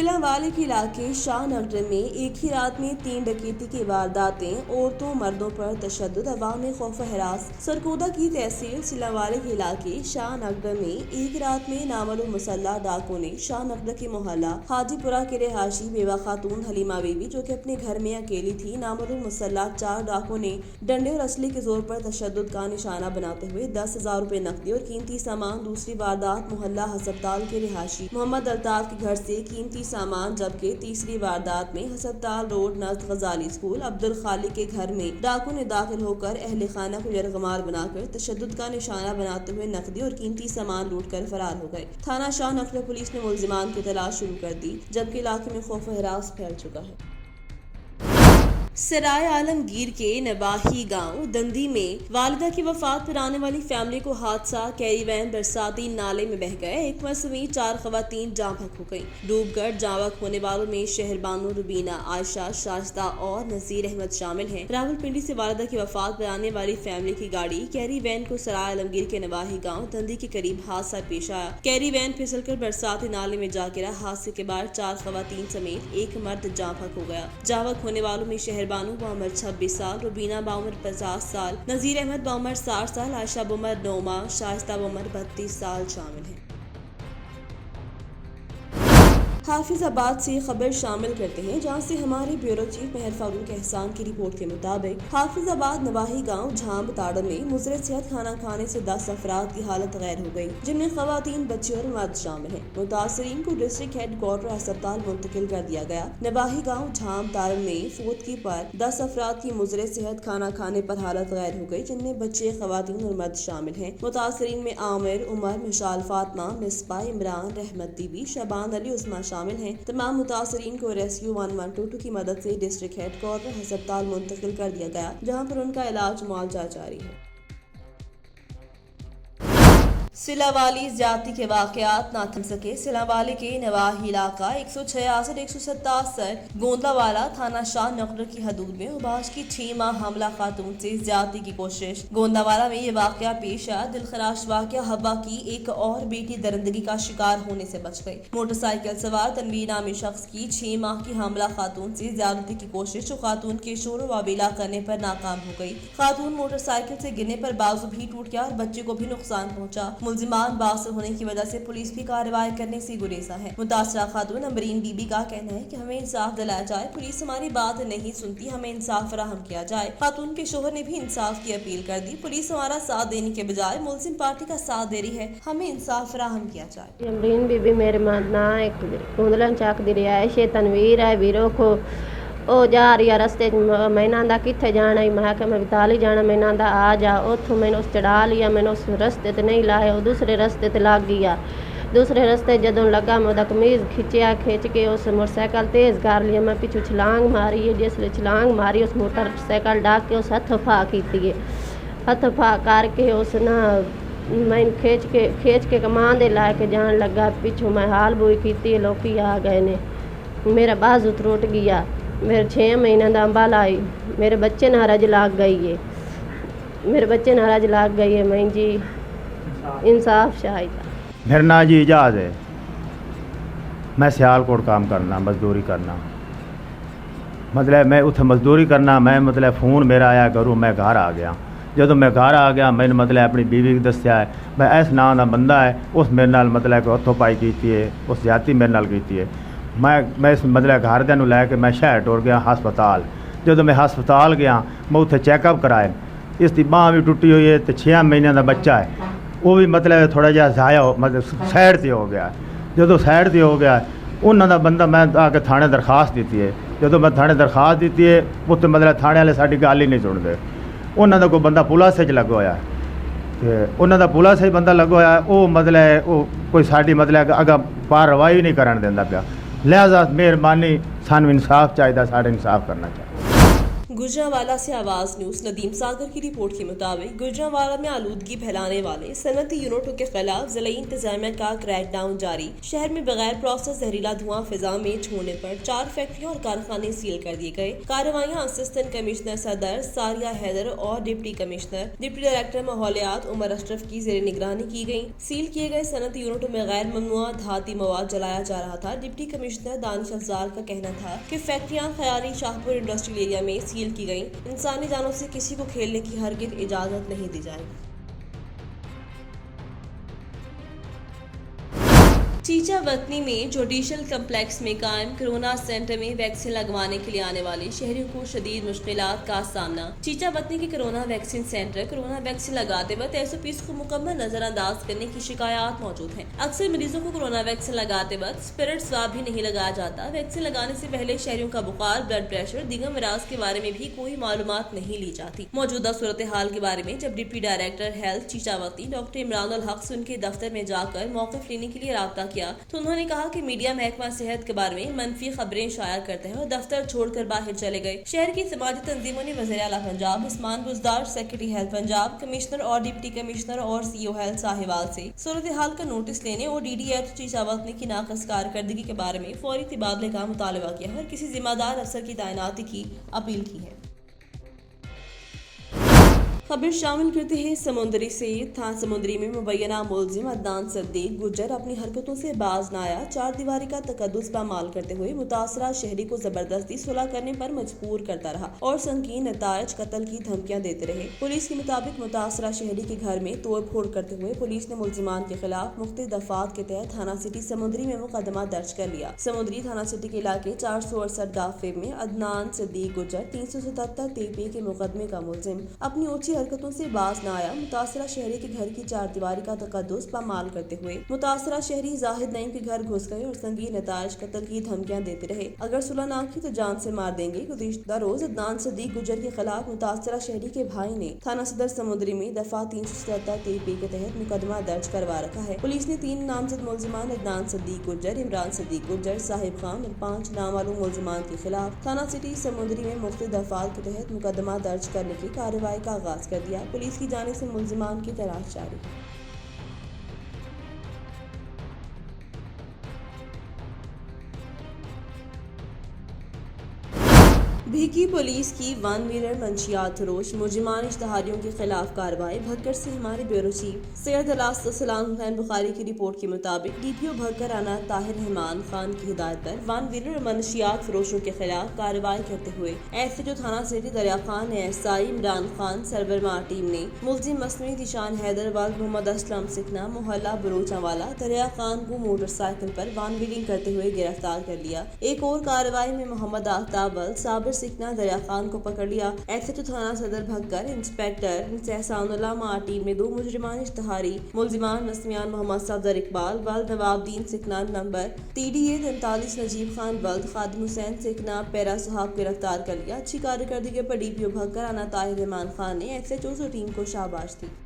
सिलावाली के इलाके शाहनगर में एक ही रात में 3 डकैती की वारदातें, औरतों मर्दों पर तशद्दुद, अवाम में खौफ हरास। सरगोदा की तहसील सिलावाली के इलाके शाहनगर में एक रात में नामअलूम मुसल्लह डाकुओं ने शाहनगर के मोहल्ला हाजीपुरा के रिहायशी बेवा खातून हलीमा बीबी, जो कि अपने घर में अकेली थी, नामअलूम मुसल्लह 4 डाकुओं ने डंडे और असले के जोर पर तशद्दुद का निशाना बनाते हुए 10,000 रुपए नकदी और कीमती सामान। दूसरी वारदात मोहल्ला हस्पताल के रिहायशी मोहम्मद अल्ताफ के घर से कीमती सामान, जबकि तीसरी वारदात में हस्पताल रोड नज़द गजाली स्कूल अब्दुल खालिक के घर में डाकू ने दाखिल होकर अहले खाना को यरगमाल बनाकर तशद्दुद का निशाना बनाते हुए नकदी और कीमती सामान लूट कर फरार हो गए। थाना शाहनगर पुलिस ने मुलजिमान की तलाश शुरू कर दी, जबकि इलाके में खौफ हरास फैल चुका है। सराय आलमगीर के नवाही गांव दंदी में वालिदा की वफात पर आने वाली फैमिली को हादसा, कैरी वैन बरसाती नाले में बह गए, एक समेत 4 खवातीन जाँ बहक हो गईं। डूबकर जाँ बहक होने वालों में शहरबानो, रुबीना, आयशा, शाइस्ता और नजीर अहमद शामिल हैं। रावलपिंडी से वालिदा की वफात पर आने वाली फैमिली की गाड़ी कैरी वैन को सराय आलमगीर के नवाही गाँव दंदी के करीब हादसा पेश आया। कैरी वैन फिसलकर बरसाती नाले में जा गिरा। हादसे के बाद 4 खवातीन समेत एक मर्द जाँ बहक हो गया। जाँ बहक होने वालों में शहरबानो बाउमर 26 साल, रुबीना बाउमर 50 साल, नजीर अहमद बाउमर 60 साल, आयशा बाउमर 9 माह, शाइस्ता बाउमर 32 साल शामिल हैं। हाफिजाबाद से खबर शामिल करते हैं, जहां से हमारे ब्यूरो चीफ मेहर फारूक एहसान की रिपोर्ट के मुताबिक हाफिजाबाद नवाही गांव झांब ताड़ में मुजरे सेहत खाना खाने से 10 अफराद की हालत गैर हो गई, जिनमें खवातीन, बच्चे और मर्द शामिल हैं। मुतासरीन को डिस्ट्रिक्ट हेड क्वार्टर अस्पताल मुंतकिल कर दिया गया। नवाही गाँव झांब ताड़ में फौतगी पर 10 अफराद की मुजरे सेहत खाना खाने पर हालत गैर हो गई, जिनमें बच्चे, खवातीन और मर्द शामिल हैं। मुतासरीन में आमिर, उमर, मिशाल, फातमा, मिसबा, इमरान, रहमत बीबी, शबान अली, उस्मा शामिल हैं। तमाम मुतासरीन को रेस्क्यू 112 की मदद से डिस्ट्रिक्ट हेड क्वार्टर अस्पताल मुंतकिल कर दिया गया, जहां पर उनका इलाज मुआवजा जारी है। सिलावाली ज्यादती के वाकयात ना थम सके। सिलावाली के नवाही इलाका 166, 177 गोंदलावाला थाना शाहनगर की हदूद में उबाश की 6 माह हमला खातून से ज्यादती की कोशिश। गोंदलावाला में ये वाकया पेश आया। दिलखराश वाकया हवा की एक और बेटी दरिंदगी का शिकार होने से बच गई। मोटरसाइकिल सवार तनवीर नामी शख्स की 6 माह की हमला खातून से ज्यादती की कोशिश, जो खातून के शोर वाबीला करने पर नाकाम हो गई। खातून मोटरसाइकिल से गिरने पर बाजू भी टूट गया और बच्चे को भी नुकसान पहुंचा। मुलजिमान बासर होने की वजह से पुलिस भी कार्रवाई करने से गुरेजा है। मुतासरा खातून अमरीन बीबी का कहना है कि हमें इंसाफ दिलाया जाए, पुलिस हमारी बात नहीं सुनती, हमें इंसाफ फराहम किया जाए। खातून के शोहर ने भी इंसाफ की अपील कर दी। पुलिस हमारा साथ देने के बजाय मुलजिम पार्टी का साथ दे रही है, हमें इंसाफ फराहम किया जाए। अमरीन बीबी मेरे ना एक कुंदलन चाक दी रिहायश तनवीर है वीरों को ओ जा रही है रस्ते मैंने आंदा कित्थे जाना ही, मैं क्या मैं विताली जाना, मैंने आंदा आ जा। उतों मैंने उस चढ़ा लिया, मैंने उस रस्ते ते नहीं लाया, दूसरे रस्ते ते लग गया। दूसरे रस्ते जदों लगा मैं ओदा कमीज़ खिंचिया, खिंच के उस मोटरसाइकिल तेज़ कर लिया। मैं पिछू छलांग मारी है, जिसले छलांग मारी उस मोटरसाइकिल डाक के उस हथ फा की है। हथ फा करके उस ना मैं खींच के कमान दे ला के जान लगा। पिछू मैं हाल बोई की, लोग आ गए ने, मेरा बाजू टूट गया। मेरे 6 महीने का अंबाला आई, मेरे बच्चे नाराज लाग गई है, मेरे बच्चे नाराज लाग गई है। मैं जी इंसाफ चाहिए। मेरा नाम जी एजाज है, मैं सियालकोट काम करना, मजदूरी करना, मतलब मैं उत्थे मजदूरी करना। मैं मतलब फ़ोन मेरा आया करूँ, मैं घर आ गया। जदों मैं घर आ गया, मैंने मतलब अपनी बीवी को दस्या है मैं इस नाम का बंदा है, उस मेरे नाल मतलब हथों पाई की है, उस ज्यादती मेरे नाल की है। मैं इस मतलब घरदिਆਂ ਨੂੰ ਲੈ ਕੇ मैं शहर टुर गया हस्पताल। जदों मैं हस्पताल गया, मैं उत्थे चैकअप कराए, इसकी बांह भी टुटी हुई है तो 6 महीने का बच्चा है, वो भी मतलब थोड़ा जिहा ज़ाया मतलब साइड से हो गया। जदों साइड से हो गया उन्हों का बंदा, मैं आके थाने दरखास्त दी है। जदों मैं थाने दरखास्त दी है, उत्ते मतलब थाने वाले साडी गल ही नहीं सुनते। उन्हों का कोई बंदा पुलिस च लगा होया, तो उन्हों का पुलिस बंदा लगा होया, वो मतलब वो कोई साडी मतलब अगर कार्रवाई नहीं करन देंदा पिया। लिहाजा मेहरबानी सानू इंसाफ चाहिए, साढ़े इंसाफ करना चाहिए। गुजरांवाला से आवाज न्यूज। नदीम सागर की रिपोर्ट के मुताबिक गुजरांवाला में आलूदगी फैलाने वाले सनती यूनिटों के खिलाफ जिला इंतजामिया का क्रैकडाउन जारी। शहर में बगैर प्रोसेस जहरीला धुआं फिजा में छोड़ने पर 4 फैक्ट्रियां और कारखाने सील कर दिए गए। कार्रवाइयां असिस्टेंट कमिश्नर सदर सारिया हैदर और डिप्टी डायरेक्टर माहौलियात उमर अशरफ की जेर निगरानी की गई। सील किए गए सनती यूनिटों में गैर ममनुआ धाती मवाद जलाया जा रहा था। डिप्टी कमिश्नर दानिश अफजाल का कहना था कि फैक्ट्रियां खयाली शाहपुर इंडस्ट्रियल एरिया में सील की गई। इंसानी जानों से किसी को खेलने की हरगिज़ इजाजत नहीं दी जाएगी। चीचा वतनी में जुडिशल कम्प्लेक्स में कायम कोरोना सेंटर में वैक्सीन लगवाने के लिए आने वाले शहरियों को शदीद मुश्किलात का सामना। चीचा वतनी के corona vaccine centre corona vaccine लगाते वक्त SOPs को मुकम्मल नजरअंदाज करने की शिकायत मौजूद है। अक्सर मरीजों को कोरोना वैक्सीन लगाते वक्त स्पिरिट स्वाब भी नहीं लगाया जाता। वैक्सीन लगाने से पहले शहरियों का बुखार, ब्लड प्रेशर, दीगर मराज के बारे में भी कोई मालूमात नहीं ली जाती। मौजूदा सूरत हाल के बारे में जब deputy director health Chichawatni doctor Imran ul Haq से उनके दफ्तर में जाकर मौक़िफ़ लेने के लिए राब्ता किया तो उन्होंने कहा कि मीडिया महकमा सेहत के बारे में मनफी खबरें शाया करते हैं और दफ्तर छोड़कर बाहर चले गए। शहर की समाजी तंजीमों ने वज़ीर आला Punjab Usman Buzdar, secretary health Punjab, commissioner और डिप्टी कमिश्नर और CEO हेल्थ साहिवाल से सूरत हाल का नोटिस लेने और DDH चीचावतनी की नाक़स कारकर्दगी के बारे में फौरी तबादले का मुतालबा किया और किसी जिम्मेदार अफसर की तैनाती की अपील की है। खबर शामिल करते हैं समुंदरी से। था समुंदरी में मुबैना मुलजिम अदनान सद्दीक गुज्जर अपनी हरकतों से बाज न आया। 4 दीवारी का तकद्दुस पामाल करते हुए मुतासरा शहरी को जबरदस्ती सुलह करने पर मजबूर करता रहा और संगीन नतायज कत्ल की धमकियां देते रहे। पुलिस के मुताबिक मुतासरा शहरी के घर में तोड़ फोड़ करते हुए पुलिस ने मुलजिमान के खिलाफ मुख्तलिफ दफात के तहत थाना सिटी समुंदरी में मुकदमा दर्ज कर लिया। समुंदरी थाना सिटी के इलाके 468 गाफे में अदनान सद्दीक गुज्जर 377 TP के मुकदमे का मुलजिम अपनी ऊंची हरकतों से बाज न आया। मुतासरा शहरी के घर की 4 दीवारी का तकद्दुस पामाल करते हुए मुतासरा शहरी जाहिद नईम के घर घुस गए और संगीन नतायज कत्ल की धमकियां देते रहे। अगर सुलह ना की तो जान से मार देंगे। गुज़िश्ता रोज अदनान सद्दीक गुज्जर के खिलाफ मुतासरा शहरी के भाई ने थाना सदर समुंदरी में दफा 377 TP के तहत मुकदमा दर्ज करवा रखा है। पुलिस ने 3 नामजद मुलजिमान अदनान सद्दीक गुज्जर, इमरान सद्दीक गुज्जर, साहिब खान और 5 नामालूम मुलजिमान के खिलाफ थाना सिटी समुंदरी में मुख्तलिफ दफात के तहत मुकदमा दर्ज करने की कार्रवाई का आगाज कर दिया। पुलिस की जानिब से मुलजिमान की तलाश जारी है। भीगी पुलिस की 1 व्हीलर मंशियात फरोश मुलजिमान इश्तहारियों के खिलाफ कार्रवाई। भक्कर से हमारे ब्यूरो चीफ सैयद सलाम हुसैन बुखारी की रिपोर्ट के मुताबिक DPO भक्कर राना ताहिर रहमान खान की हिदायत पर 1 व्हीलर मंशियात फरोशों के खिलाफ कार्रवाई करते हुए SHO थाना सिटी दरिया खान SI इमरान खान सरबरमा टीम ने मुलजिम मसनवी निशान हैदर वाल मोहम्मद असलम सिकना मोहल्ला बरूचावाला दरिया खान को मोटरसाइकिल पर 1 व्हीलिंग करते हुए गिरफ्तार कर लिया। एक और कार्रवाई में मोहम्मद आफ्ताब वल साबिर सिकना दरिया खान को पकड़ लिया। SHO थाना सदर भक्कर इंस्पेक्टर सहसानुल्लाह मा टीम ने 2 मुजरिमान इश्तहारी मुलजिमान मसमियान मोहम्मद सफदर इकबाल वल नवाबुद्दीन सिकना नंबर TDA 43 नजीब खान वल्द खादिम हुसैन सिकना पैरा साहब गिरफ्तार कर लिया। अच्छी कारकर्दगी पर DPO भक्कर राना ताहिर रहमान खान ने SHO टीम को शाबाश दी।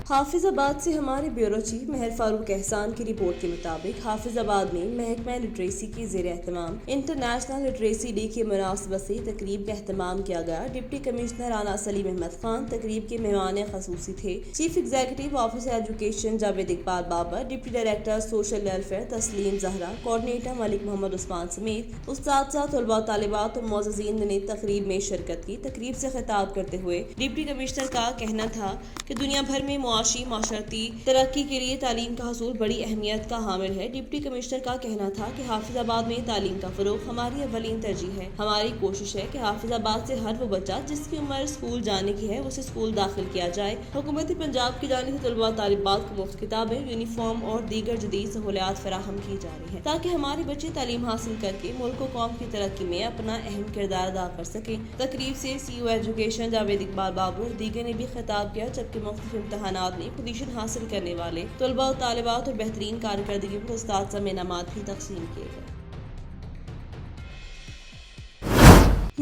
हाफिजाबाद से हमारे ब्यूरो चीफ मेहर फारूक एहसान की रिपोर्ट के मुताबिक हाफिजाबाद में महकमा लिटरेसी की ज़ेर एहतमाम इंटरनेशनल लिटरेसी डे की मुनासबत से तकरीब का एहतमाम किया गया। डिप्टी कमिश्नर राना सलीम अहमद खान तकरीब के मेहमान खसूसी थे। Chief executive officer education Javed Iqbal Babar, deputy director social welfare Tasleem Zahra, coordinator Malik Mohammad Usman समेत उस्ताद तलबा तालिबात और मोअज़्ज़िज़ीन ने तकरीब में शिरकत की। तकरीब से खिताब करते हुए डिप्टी कमिश्नर का कहना था कि दुनिया भर में माशरती तरक्की के लिए तालीम का हसूल बड़ी अहमियत का हामिल है। डिप्टी कमिश्नर का कहना था कि हाफिजाबाद में तालीम का फरोग हमारी अवलीन तरजीह है। हमारी कोशिश है कि हाफिजाबाद से हर वो बच्चा जिसकी उम्र स्कूल जाने की है उसे स्कूल दाखिल किया जाए। हुकूमत पंजाब की जानिब से तलबा तालिबात को मुफ्त किताबें, यूनिफॉर्म और दीगर जदीद सहूलियात फराहम की जा रही है ताकि हमारे बच्चे तालीम हासिल करके मुल्क और कौम की तरक्की में अपना अहम किरदार अदा कर सकें। तकरीब से CEO एजुकेशन जावेद इकबाल बाबर और दीगर ने भी खिताब किया, जबकि मुख्तलिफ इम्तहानात में पोजीशन हासिल करने वाले तलबा और तालिबात और बेहतरीन कारकर्दगी पर उस्ताद इनामात भी तकसीम किए गए।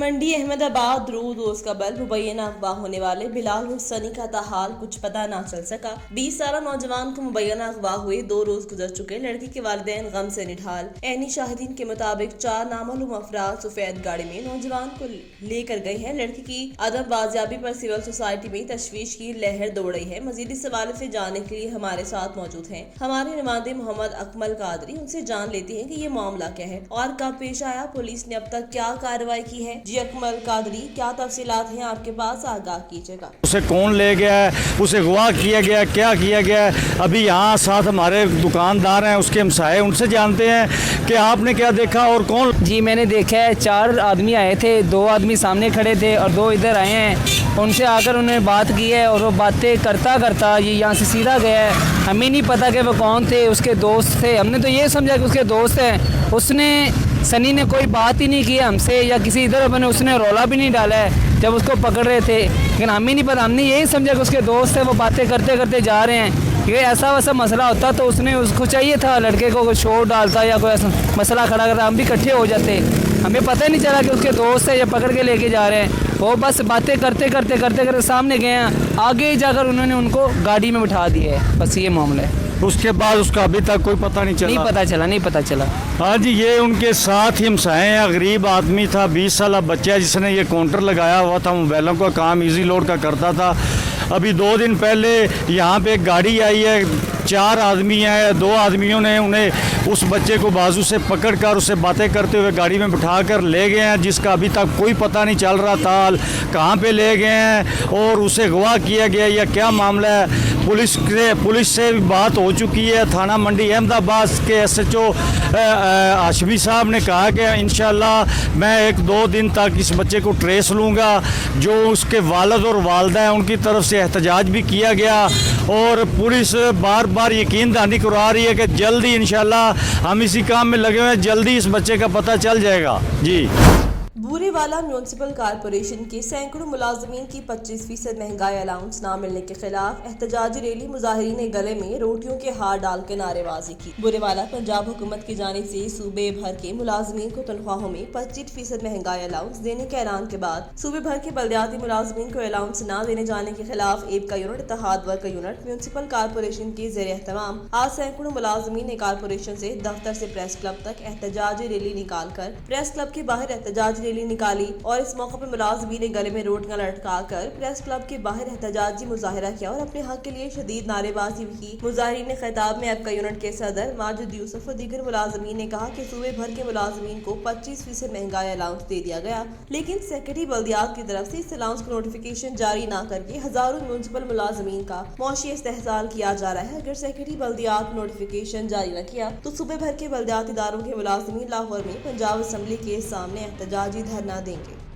मंडी अहमदाबाद रोज कबल मुबैना अगवा होने वाले बिलाल और सनी का ताहाल कुछ पता ना चल सका। 20 साल नौजवान को मुबैना अगवा हुए 2 रोज गुजर चुके। लड़की के वालिदैन गम से निढाल। ऐनी शाहिदीन के मुताबिक 4 नामालूम अफराद सफेद गाड़ी में नौजवान को लेकर गए हैं। लड़की की अदम बाजियाबी पर सिविल सोसाइटी में तशवीश की लहर दौड़ रही है। मजीद इस हवाले से जानने के लिए हमारे साथ मौजूद हैं हमारे नुमाइंदे मोहम्मद अकमल कादरी। उनसे जान लेते हैं कि ये मामला क्या है और कब पेश आया, पुलिस ने अब तक क्या कार्रवाई की है। जी अकमल कादरी, क्या तफसीलात हैं आपके पास, आगाह कीजिएगा। उसे कौन ले गया है, उसे अगवा किया गया, क्या किया गया है। अभी यहाँ साथ हमारे दुकानदार हैं, उसके हमसाए, उनसे जानते हैं कि आपने क्या देखा और कौन। जी मैंने देखा है 4 आदमी आए थे, 2 आदमी सामने खड़े थे और 2 इधर आए हैं। उनसे आकर उन्होंने बात की है और वो बातें करता करता ये यहाँ से सीधा गया है। हमें नहीं पता कि वो कौन थे, उसके दोस्त थे। हमने तो ये समझा कि उसके दोस्त हैं। उसने सनी ने कोई बात ही नहीं की हमसे या किसी इधर अपने उसने रौला भी नहीं डाला है जब उसको पकड़ रहे थे, लेकिन हमें नहीं पता। हमने यही समझा कि उसके दोस्त है, वो बातें करते करते जा रहे हैं। ये ऐसा वैसा मसला होता तो उसने उसको चाहिए था लड़के को कोई शोर डालता या कोई ऐसा मसला खड़ा करता, हम भी इकट्ठे हो जाते। हमें पता ही नहीं चला कि उसके दोस्त है या पकड़ के लेके जा रहे हैं। वो बस बातें करते करते सामने गए हैं, आगे जाकर उन्होंने उनको गाड़ी में बिठा दिया है। बस ये मामला है। उसके बाद उसका अभी तक कोई पता नहीं चला। नहीं पता चला। हाँ जी, ये उनके साथ ही हमसाए हैं। गरीब आदमी था, 20 साल बच्चा जिसने ये काउंटर लगाया हुआ था, मोबाइलों का काम इजी लोड का करता था। अभी 2 दिन पहले यहाँ पे एक गाड़ी आई है, 4 आदमी हैं। 2 आदमियों ने उन्हें उस बच्चे को बाजू से पकड़कर उससे बातें करते हुए गाड़ी में बिठाकर ले गए हैं, जिसका अभी तक कोई पता नहीं चल रहा था कहाँ पे ले गए हैं और उसे अगवा किया गया या क्या मामला है। पुलिस से बात हो चुकी है। थाना मंडी अहमदाबाद के SHO हाशमी साहब ने कहा कि इंशाल्लाह मैं 1-2 दिन तक इस बच्चे को ट्रेस लूँगा। जो उसके वालिद और वालदा हैं उनकी तरफ से एहतजाज भी किया गया और पुलिस बार बार यकीन दहानी करवा रही है कि जल्दी इंशाल्लाह हम इसी काम में लगे हुए हैं, जल्दी इस बच्चे का पता चल जाएगा। जी। बूरेवाला म्यूनसिपल कॉरपोरेशन के सैकड़ों मुलाजमीन की 25% महंगाई अलाउंस न मिलने के खिलाफ एहतजाजी रैली। मुजाहिरीन ने गले में रोटियों के हार डाल के नारेबाजी की। बूरेवाला पंजाब हुकूमत की जानिब से सूबे भर के मुलाजमीन को तनख्वाहों में 25% महंगाई अलाउंस देने के ऐलान के बाद सूबे भर के बल्दियाती मुलाजमीन को अलाउंस न देने जाने के खिलाफ एबका यूनिट, इत्तेहाद वर्कर यूनिट, म्यूनसिपल कॉरपोरेशन के ज़ेर एहतमाम आज सैकड़ों मुलाजमीन ने कॉरपोरेशन से दफ्तर से प्रेस क्लब तक एहतजाजी रैली निकाल कर प्रेस क्लब के बाहर एहतजाजी रैली निकाली और इस मौके पर मुलाजमीन ने गले में रोटियां लटका कर प्रेस क्लब के बाहर एहतजाजी मुजाहिरा किया और अपने हक के लिए शदीद नारेबाजी भी की। मुजाहिरीन ने खिताब में एबका यूनिट के सदर माजिद यूसुफ और दीगर मुलाजमीन ने कहा कि सूबे भर के मुलाजमीन को 25% महंगाई अलाउंस दे दिया गया, लेकिन सेक्रेटरी बल्दियात की तरफ से इस अलाउंस को नोटिफिकेशन जारी न करके हजारों म्यूनसिपल मुलाजमीन का मौशी इस्तेहसाल किया जा रहा है। अगर सेक्रेटरी बल्दियात नोटिफिकेशन जारी न किया तो सूबे भर के बल्दियाती इदारों के मुलाजमीन लाहौर में पंजाब असम्बली के सामने एहतजाजी धरना देंगे।